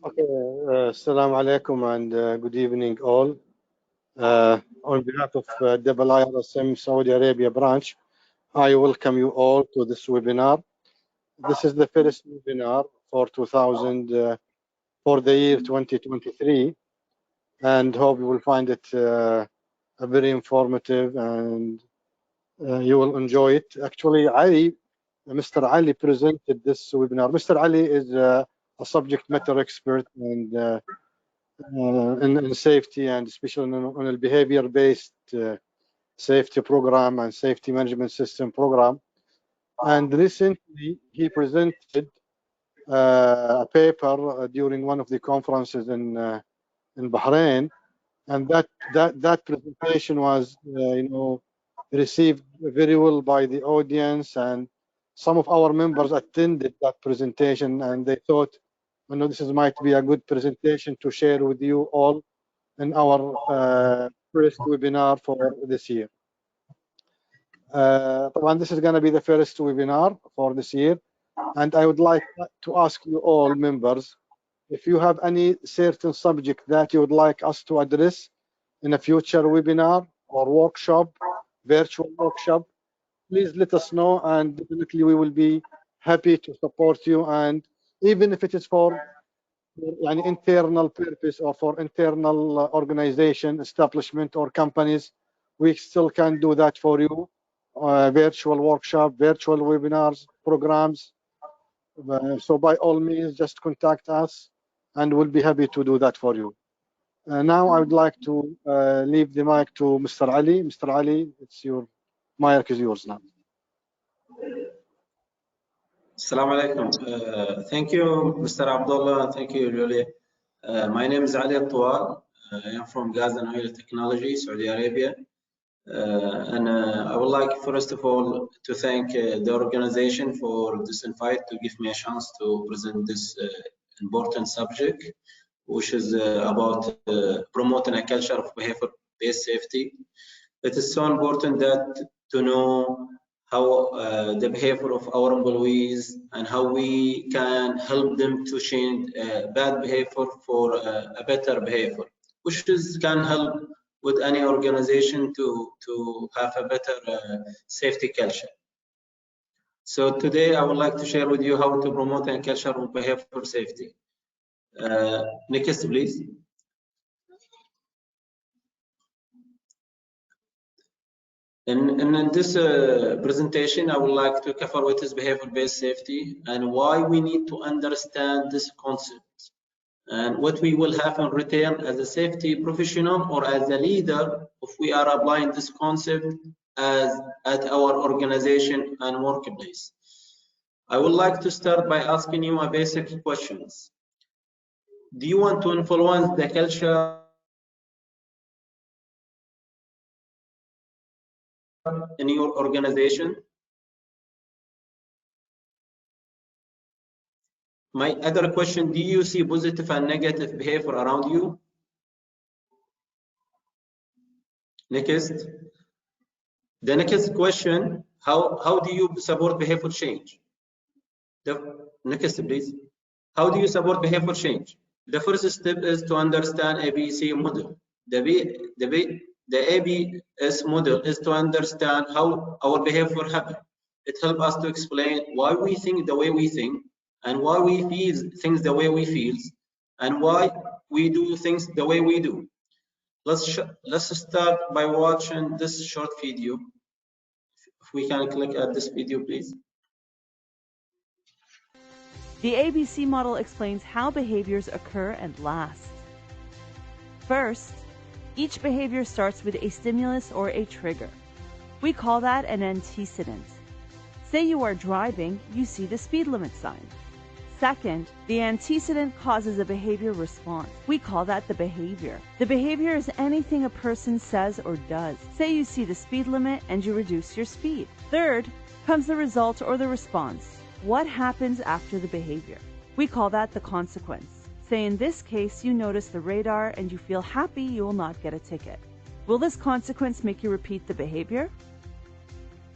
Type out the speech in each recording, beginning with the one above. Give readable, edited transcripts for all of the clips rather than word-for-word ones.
Okay, Assalamu alaikum and good evening all. On behalf of IRSM Saudi Arabia branch, I welcome you all to this webinar. This is the first webinar for for the year 2023, and hope you will find it very informative and you will enjoy it. Actually, Mr. Ali presented this webinar. Mr. Ali is a subject matter expert and in safety, and especially on a behavior-based safety program and safety management system program. And recently, he presented a paper during one of the conferences in Bahrain, and that presentation was, received very well by the audience, and some of our members attended that presentation, and they thought, this might be a good presentation to share with you all in our first webinar for this year. This is going to be the first webinar for this year, and I would like to ask you all members, if you have any certain subject that you would like us to address in a future webinar or workshop, virtual workshop, please let us know, and definitely we will be happy to support you. And even if it is for an internal purpose or for internal organization, establishment, or companies, we still can do that for you. Virtual workshop, virtual webinars, programs. So by all means, just contact us and we'll be happy to do that for you. Now I would like to leave the mic to Mr. Ali. Mr. Ali, mic is yours now. Assalamu alaikum. Thank you, Mr. Abdullah. Thank you, Julie. My name is Ali Al-Tuwal. I am from Gas and Oil Technology, Saudi Arabia. And I would like, first of all, to thank the organization for this invite to give me a chance to present this important subject, which is about promoting a culture of behavior-based safety. It is so important that to know how the behavior of our employees and how we can help them to change bad behavior for a better behavior, which can help with any organization to have a better safety culture. So today I would like to share with you how to promote a culture of behavior safety. Next, please. In this presentation, I would like to cover what is behavior-based safety and why we need to understand this concept and what we will have in return as a safety professional or as a leader if we are applying this concept at our organization and workplace. I would like to start by asking you a basic questions. Do you want to influence the culture in your organization? My other question, do you see positive and negative behavior around you? Next. The next question, how do you support behavior change? Next, please. How do you support behavior change? The first step is to understand ABC model. The ABS model is to understand how our behavior happens. It helps us to explain why we think the way we think, and why we feel things the way we feel, and why we do things the way we do. Let's start by watching this short video. If we can click at this video, please. The ABC model explains how behaviors occur and last. First, each behavior starts with a stimulus or a trigger. We call that an antecedent. Say you are driving, you see the speed limit sign. Second, the antecedent causes a behavior response. We call that the behavior. The behavior is anything a person says or does. Say you see the speed limit and you reduce your speed. Third comes the result or the response. What happens after the behavior? We call that the consequence. Say in this case, you notice the radar and you feel happy you will not get a ticket. Will this consequence make you repeat the behavior?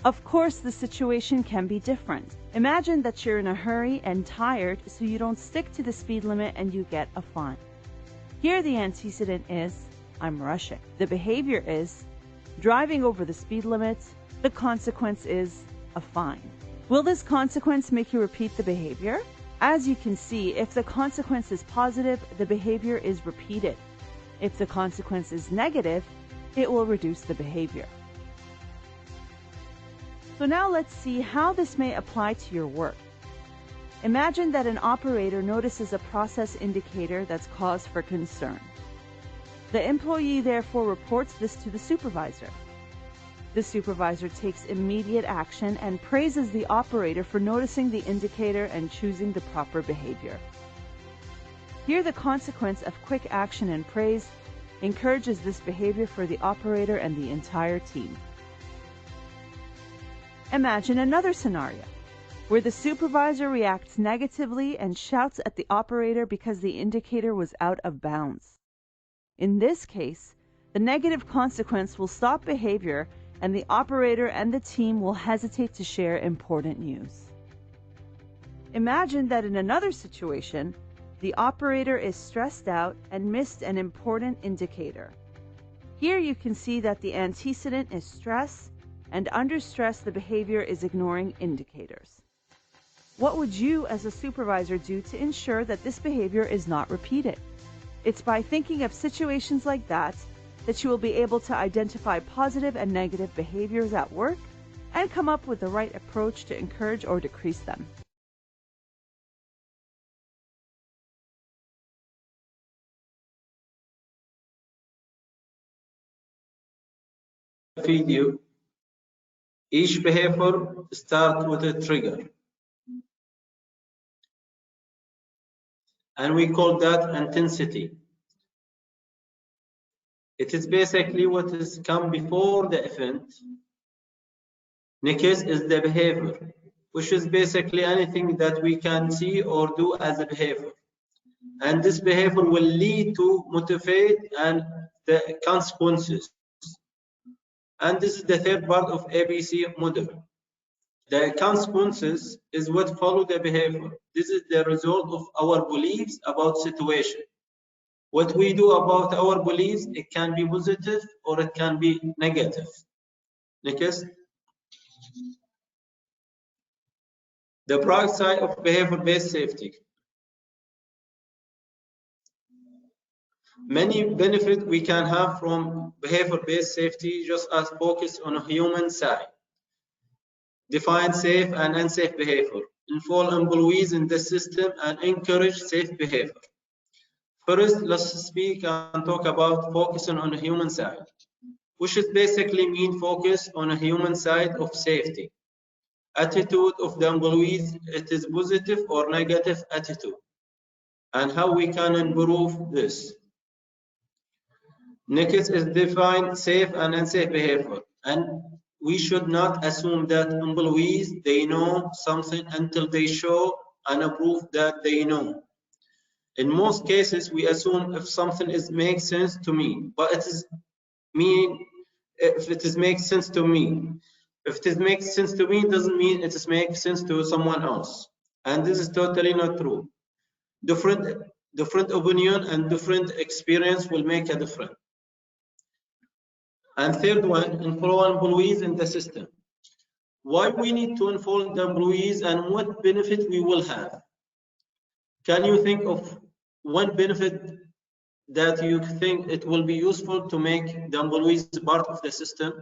Of course, the situation can be different. Imagine that you're in a hurry and tired, so you don't stick to the speed limit and you get a fine. Here the antecedent is, I'm rushing. The behavior is, driving over the speed limit. The consequence is a fine. Will this consequence make you repeat the behavior? As you can see, if the consequence is positive, the behavior is repeated. If the consequence is negative, it will reduce the behavior. So now let's see how this may apply to your work. Imagine that an operator notices a process indicator that's cause for concern. The employee therefore reports this to the supervisor. The supervisor takes immediate action and praises the operator for noticing the indicator and choosing the proper behavior. Here, the consequence of quick action and praise encourages this behavior for the operator and the entire team. Imagine another scenario where the supervisor reacts negatively and shouts at the operator because the indicator was out of bounds. In this case, the negative consequence will stop behavior and the operator and the team will hesitate to share important news. Imagine that in another situation, the operator is stressed out and missed an important indicator. Here you can see that the antecedent is stress, and under stress the behavior is ignoring indicators. What would you as a supervisor do to ensure that this behavior is not repeated? It's by thinking of situations like that you will be able to identify positive and negative behaviors at work and come up with the right approach to encourage or decrease them. Feed you. Each behavior starts with a trigger, and we call that intensity. It is basically what has come before the event. Next is the behavior, which is basically anything that we can see or do as a behavior. And this behavior will lead to motivate and the consequences. And this is the third part of ABC model. The consequences is what follow the behavior. This is the result of our beliefs about situation. What we do about our beliefs, it can be positive or it can be negative. Next. The bright side of behavior-based safety. Many benefits we can have from behavior-based safety just as focus on a human side. Define safe and unsafe behavior. Involve employees in the system and encourage safe behavior. First, let's speak and talk about focusing on the human side, which is basically mean focus on a human side of safety. Attitude of the employees, it is positive or negative attitude, and how we can improve this. Next is define safe and unsafe behavior, and we should not assume that employees they know something until they show and prove that they know. In most cases, we assume if something makes sense to me, but it is if it makes sense to me. If it makes sense to me, it doesn't mean it makes sense to someone else. And this is totally not true. Different opinion and different experience will make a difference. And third one, involve employees in the system. Why we need to involve the employees and what benefit we will have? Can you think of one benefit that you think it will be useful to make the employees part of the system?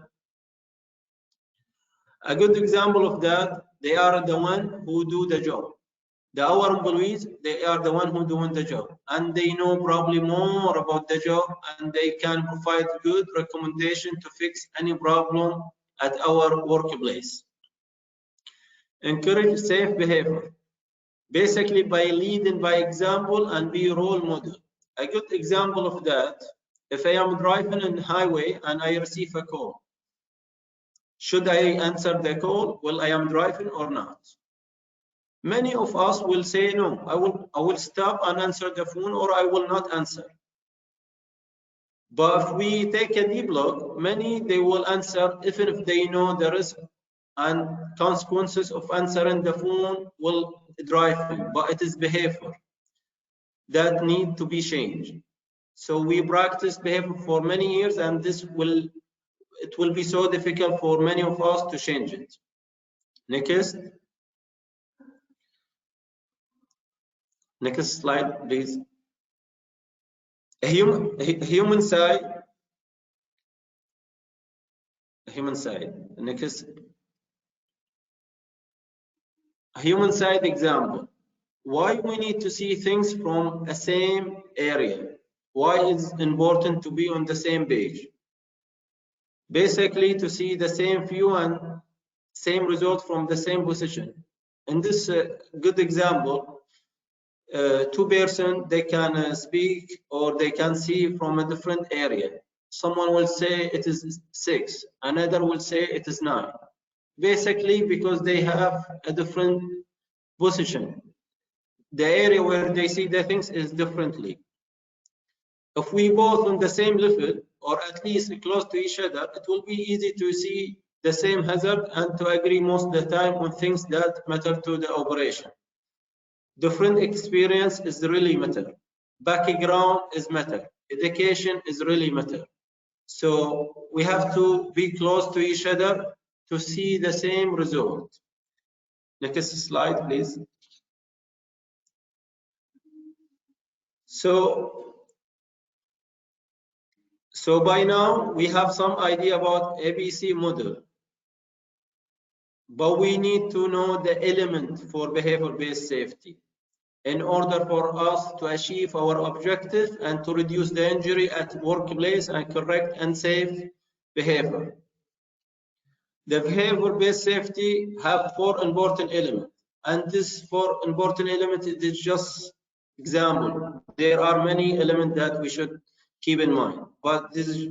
A good example of that, they are the one who do the job. Our employees, they are the one who doing the job, and they know probably more about the job, and they can provide good recommendation to fix any problem at our workplace. Encourage safe behavior, basically by leading by example and be a role model. A good example of that, if I am driving on the highway and I receive a call, should I answer the call while I am driving or not? Many of us will say no, I will stop and answer the phone, or I will not answer. But if we take a deep look, many they will answer even if they know the risk and consequences of answering the phone will drive him, but it is behavior that need to be changed. So we practice behavior for many years, and it will be so difficult for many of us to change it. Next slide, please. A human side. Next. A human side example. Why we need to see things from a same area? Why is important to be on the same page? Basically, to see the same view and same result from the same position. In this good example, two persons, they can speak or they can see from a different area. Someone will say it is 6, another will say it is 9. Basically, because they have a different position. The area where they see the things is differently. If we both on the same level, or at least close to each other, it will be easy to see the same hazard and to agree most of the time on things that matter to the operation. Different experience is really matter. Background is matter. Education is really matter. So we have to be close to each other to see the same result. Next slide, please. So by now we have some idea about ABC model, but we need to know the element for behavior-based safety in order for us to achieve our objective and to reduce the injury at workplace and correct and safe behavior. The behavior-based safety have 4 important elements, and this 4 important elements is just example. There are many elements that we should keep in mind, but this is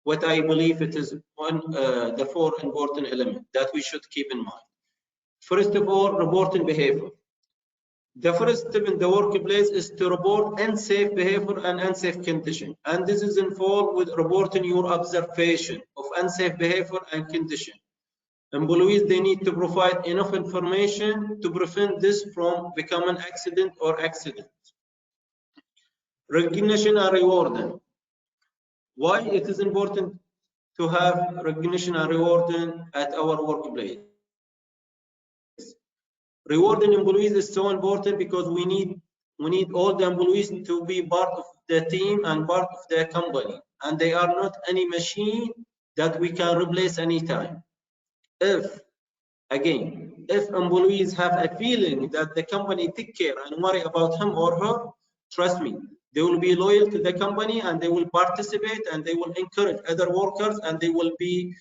what I believe it is the 4 important elements that we should keep in mind. First of all, reporting behavior. The first step in the workplace is to report unsafe behavior and unsafe condition. And this is involved with reporting your observation of unsafe behavior and condition. Employees, they need to provide enough information to prevent this from becoming accident or accident. Recognition and rewarding. Why it is important to have recognition and rewarding at our workplace? Rewarding employees is so important because we need all the employees to be part of the team and part of the company, and they are not any machine that we can replace anytime. If employees have a feeling that the company take care and worry about him or her, trust me, they will be loyal to the company and they will participate and they will encourage other workers and they will be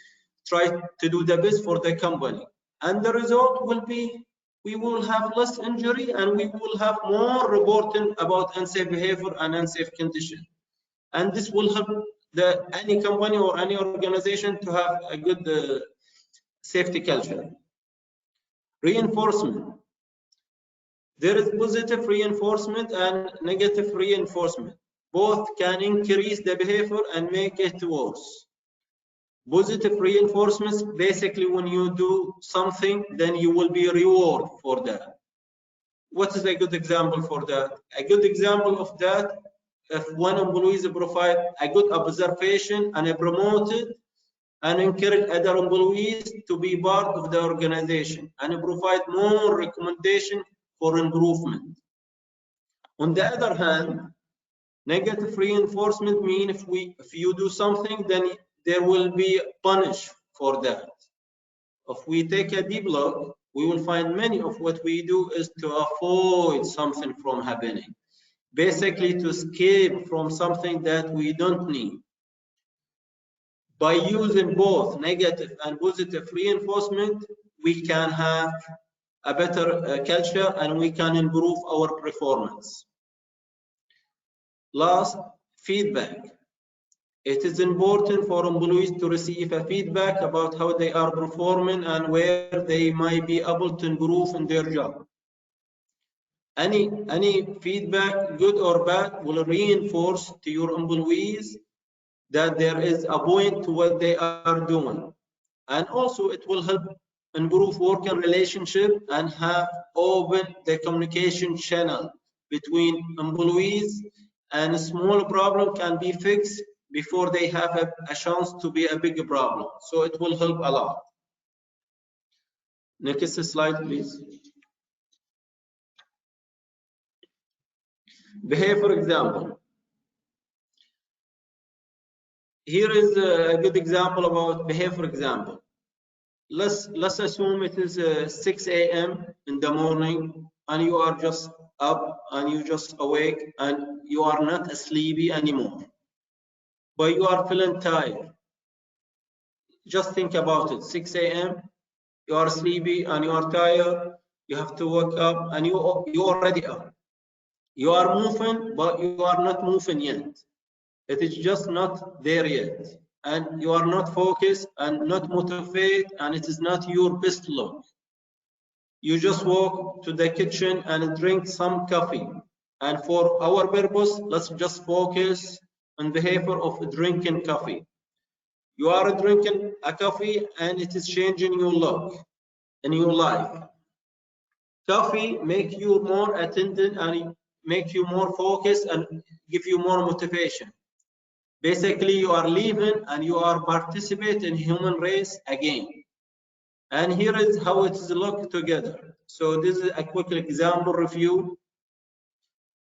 try to do the best for the company. And the result will be we will have less injury and we will have more reporting about unsafe behavior and unsafe condition. And this will help any company or any organization to have a good safety culture. Reinforcement. There is positive reinforcement and negative reinforcement. Both can increase the behavior and make it worse. Positive reinforcements, basically when you do something, then you will be rewarded for that. What is a good example for that? A good example of that, if one employee provide a good observation and promoted and encourage other employees to be part of the organization and provide more recommendation for improvement. On the other hand, negative reinforcement means if you do something, then there will be punish for that. If we take a deep look, we will find many of what we do is to avoid something from happening. Basically to escape from something that we don't need. By using both negative and positive reinforcement, we can have a better culture and we can improve our performance. Last, feedback. It is important for employees to receive a feedback about how they are performing and where they might be able to improve in their job. Any feedback, good or bad, will reinforce to your employees that there is a point to what they are doing. And also it will help improve working relationship, and have open the communication channel between employees, and a small problem can be fixed before they have a chance to be a big problem. So it will help a lot. Next slide, please. Behavior example. Here is a good example about behavior example. Let's assume it is 6 a.m. in the morning, and you are just up and you just awake and you are not sleepy anymore, but you are feeling tired. Just think about it. 6 a.m. you are sleepy and you are tired. You have to wake up and you already up. You are moving, but you are not moving yet. It is just not there yet, and you are not focused and not motivated, and it is not your best look. You just walk to the kitchen and drink some coffee, and for our purpose, let's just focus on the behavior of drinking coffee. You are drinking a coffee and it is changing your look in your life. Coffee make you more attentive and make you more focused and give you more motivation. Basically, you are living and you are participating in human race again. And here is how it is look together. So this is a quick example review.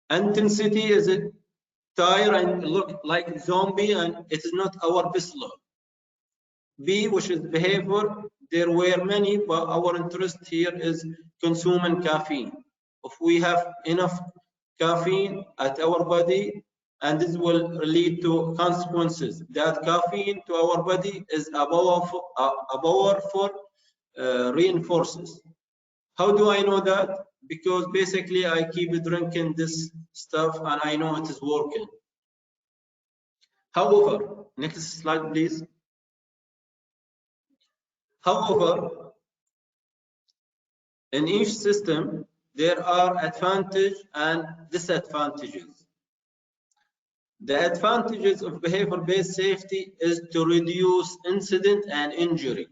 Intensity is tired and look like zombie, and it is not our best look. B, which is behavior. There were many, but our interest here is consuming caffeine. If we have enough caffeine at our body, and this will lead to consequences. That caffeine to our body is a powerful reinforces. How do I know that? Because basically I keep drinking this stuff and I know it is working. However, next slide, please. However, in each system, there are advantages and disadvantages. The advantages of behavior-based safety is to reduce incident and injury.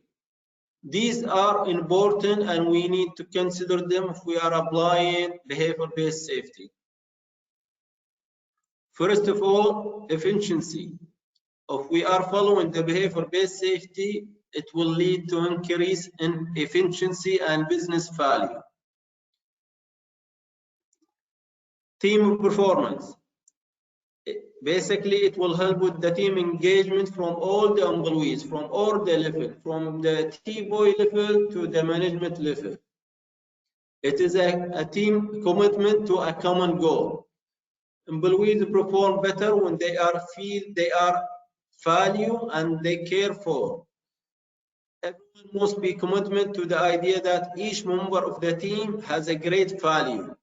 These are important and we need to consider them if we are applying behavior-based safety. First of all, efficiency. If we are following the behavior-based safety, it will lead to increase in efficiency and business value. Team performance. Basically, it will help with the team engagement from all the employees, from all the levels, from the T-boy level to the management level. It is a team commitment to a common goal. Employees perform better when they feel they are valued and they care for. Everyone must be committed to the idea that each member of the team has a great value.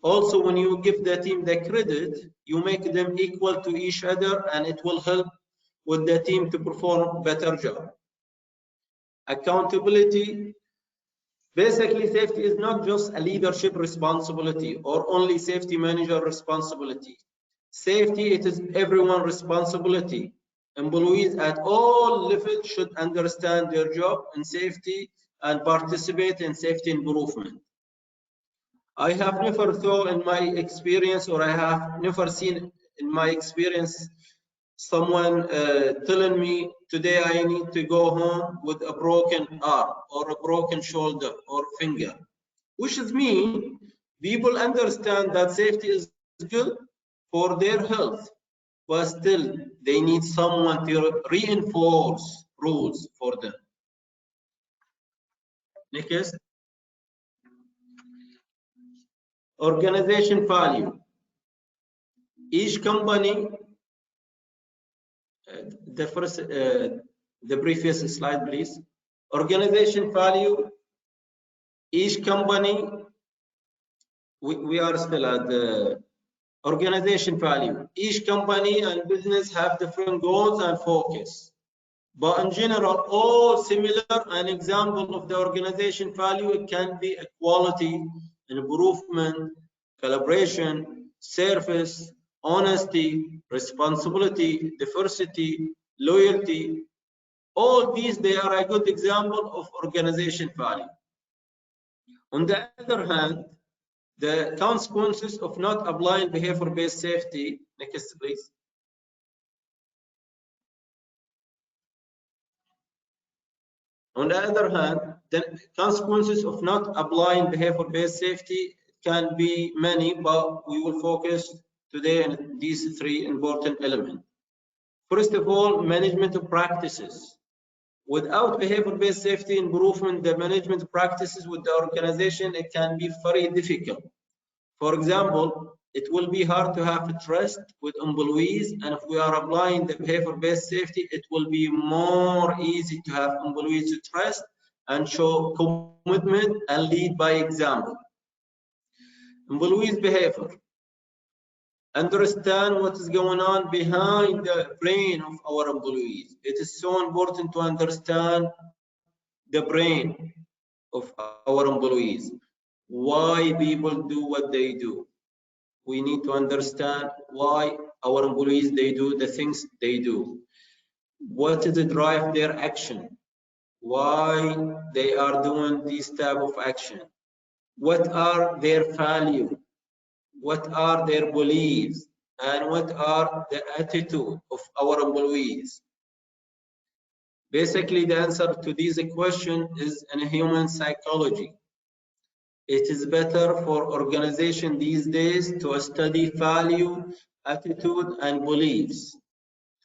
Also, when you give the team the credit, you make them equal to each other, and it will help with the team to perform better job. Accountability. Basically, safety is not just a leadership responsibility or only safety manager responsibility. Safety, it is everyone's responsibility. Employees at all levels should understand their job in safety and participate in safety improvement. I have never thought in my experience, or I have never seen in my experience someone telling me today I need to go home with a broken arm or a broken shoulder or finger, which is mean people understand that safety is good for their health, but still they need someone to reinforce rules for them. Next. Organization value. Each company, the previous slide, please. Organization value. Each company, we are still at the organization value. Each company and business have different goals and focus, but in general, all similar. An example of the organization value, it can be equality, improvement, collaboration, service, honesty, responsibility, diversity, loyalty. All these, they are a good example of organization value. On the other hand, the consequences of not applying behavior-based safety, next please. On the other hand, the consequences of not applying behavior-based safety can be many, but we will focus today on these three important elements. First of all, management of practices. Without behavior-based safety improvement, the management practices with the organization, it can be very difficult. For example, it will be hard to have trust with employees, and if we are applying the behavior-based safety, it will be more easy to have employees to trust and show commitment and lead by example. Employees' behavior. Understand what is going on behind the brain of our employees. It is so important to understand the brain of our employees. Why people do what they do. We need to understand why our employees, they do the things they do. What is the drive their action? Why they are doing this type of action? What are their values? What are their beliefs? And what are the attitude of our employees? Basically, the answer to this question is in human psychology. It is better for organization these days to study value, attitude, and beliefs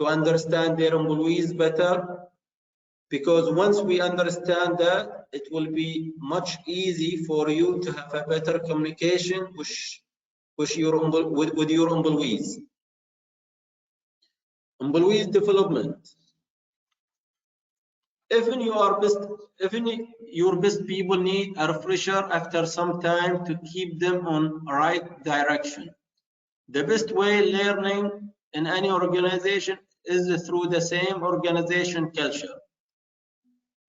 to understand their employees better, because once we understand that, it will be much easy for you to have a better communication with your employees. Employees development. Even your best people need a refresher after some time to keep them on right direction. The best way learning in any organization is through the same organization culture.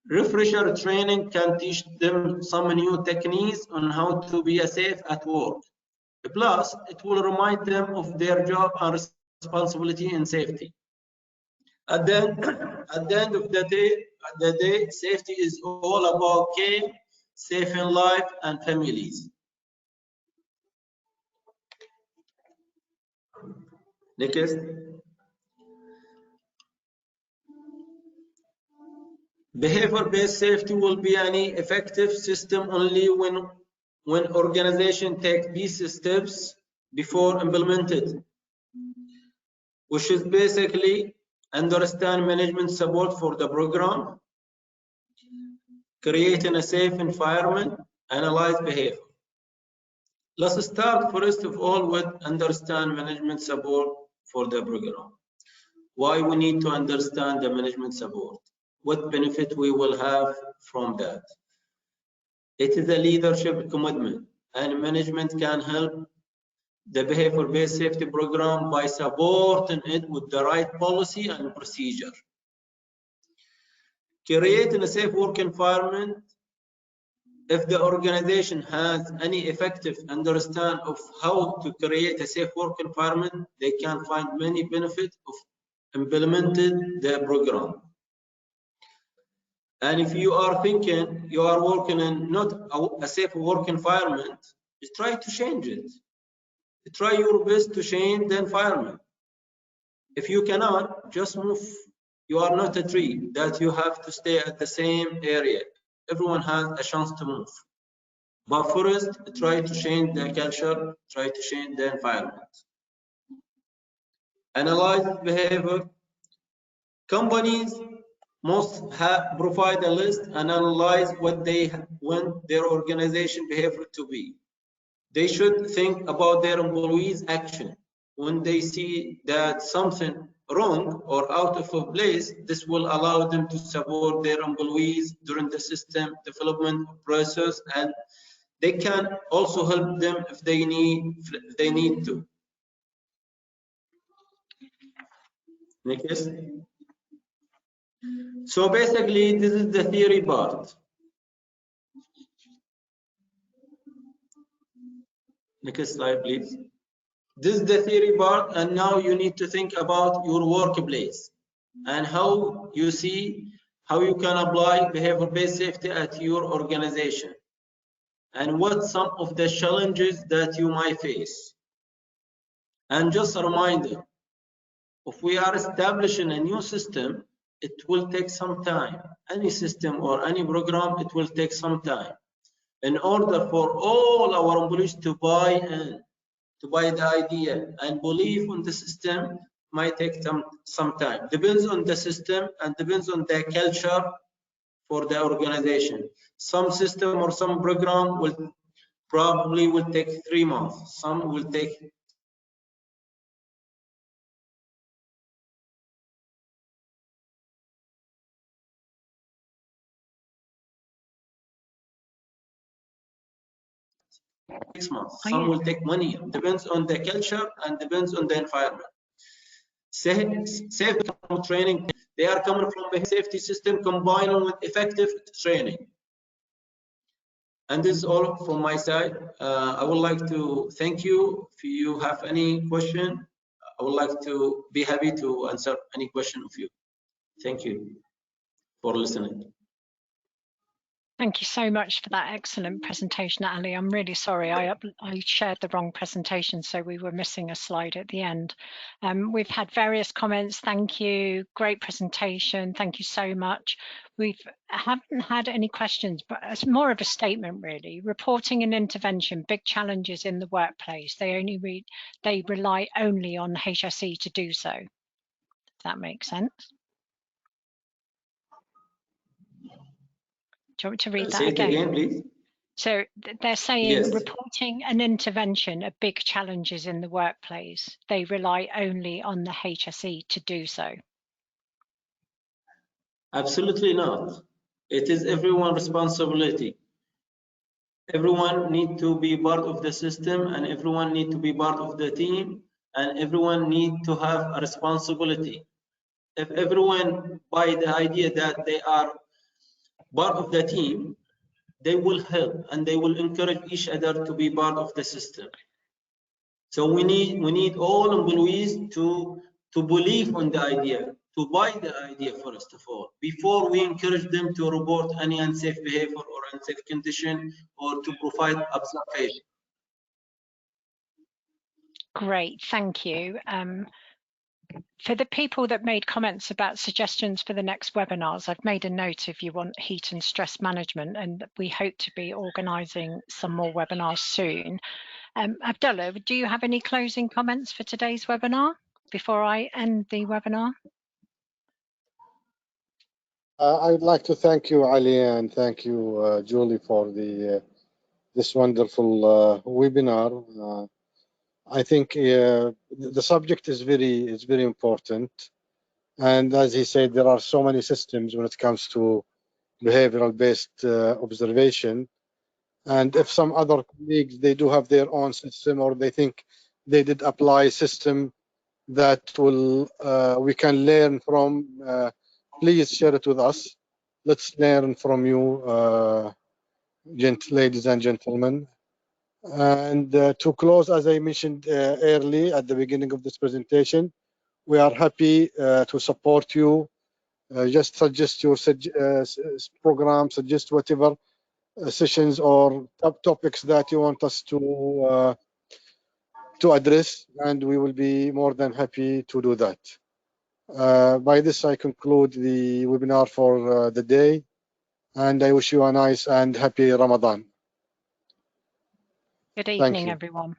Refresher training can teach them some new techniques on how to be safe at work. Plus, it will remind them of their job and responsibility in safety. At the end of the day, safety is all about care, saving life and families. Next. Behavior-based safety will be an effective system only when organization take these steps before implemented, which is basically understand management support for the program, creating a safe environment, analyze behavior. Let's start first of all with understand management support for the program. Why we need to understand the management support? What benefit we will have from that? It is a leadership commitment, and management can help the behavior-based safety program by supporting it with the right policy and procedure. Creating a safe work environment. If the organization has any effective understanding of how to create a safe work environment, they can find many benefits of implementing the program. And if you are thinking you are working in not a safe work environment, just try to change it. Try your best to change the environment. If you cannot, just move. You are not a tree that you have to stay at the same area. Everyone has a chance to move. But first, try to change the culture, try to change the environment. Analyze behavior. Companies must provide a list and analyze what they want their organization behavior to be. They should think about their employees' action. When they see that something wrong or out of place, this will allow them to support their employees during the system development process, and they can also help them if they need to. Next. So basically, this is the theory part. Next slide, please. This is the theory part, and now you need to think about your workplace and how you see how you can apply behavior-based safety at your organization, and what some of the challenges that you might face. And just a reminder, if we are establishing a new system, it will take some time. Any system or any program, it will take some time. In order for all our employees to buy in, to buy the idea and believe in the system, might take some time. Depends on the system and depends on the culture for the organization. Some system or some program will probably take 3 months. Some will take six months. Some will take 1 year. Depends on the culture and depends on the environment. Safety training, they are coming from a safety system combined with effective training. And this is all from my side. I would like to thank you. If you have any question, I would like to be happy to answer any question of you. Thank you for listening. Thank you so much for that excellent presentation, Ali. I'm really sorry, I shared the wrong presentation, so we were missing a slide at the end. We've had various comments. Thank you. Great presentation. Thank you so much. We haven't had any questions, but it's more of a statement, really. Reporting and intervention, big challenges in the workplace. They rely only on HSE to do so. If that makes sense. Do you want me to read that again? Say it again, please. So they're saying Yes. Reporting and intervention are big challenges in the workplace. They rely only on the HSE to do so. Absolutely not. It is everyone's responsibility. Everyone needs to be part of the system, and everyone needs to be part of the team, and everyone needs to have a responsibility. If everyone buy the idea that they are part of the team, they will help and they will encourage each other to be part of the system. So we need all employees to believe on the idea, to buy the idea first of all, before we encourage them to report any unsafe behavior or unsafe condition or to provide observation. Great, thank you. For the people that made comments about suggestions for the next webinars, I've made a note if you want heat and stress management, and we hope to be organising some more webinars soon. Abdullah, do you have any closing comments for today's webinar before I end the webinar? I would like to thank you, Ali, and thank you, Julie, for this wonderful webinar. I think the subject is very important, and as he said, there are so many systems when it comes to behavioral-based observation. And if some other colleagues, they do have their own system, or they think they did apply a system that will we can learn from, please share it with us. Let's learn from you, ladies and gentlemen. And to close, as I mentioned early at the beginning of this presentation, we are happy to support you. Just suggest your program, suggest whatever sessions or topics that you want us to address, and we will be more than happy to do that. By this, I conclude the webinar for the day, and I wish you a nice and happy Ramadan. Good evening, everyone.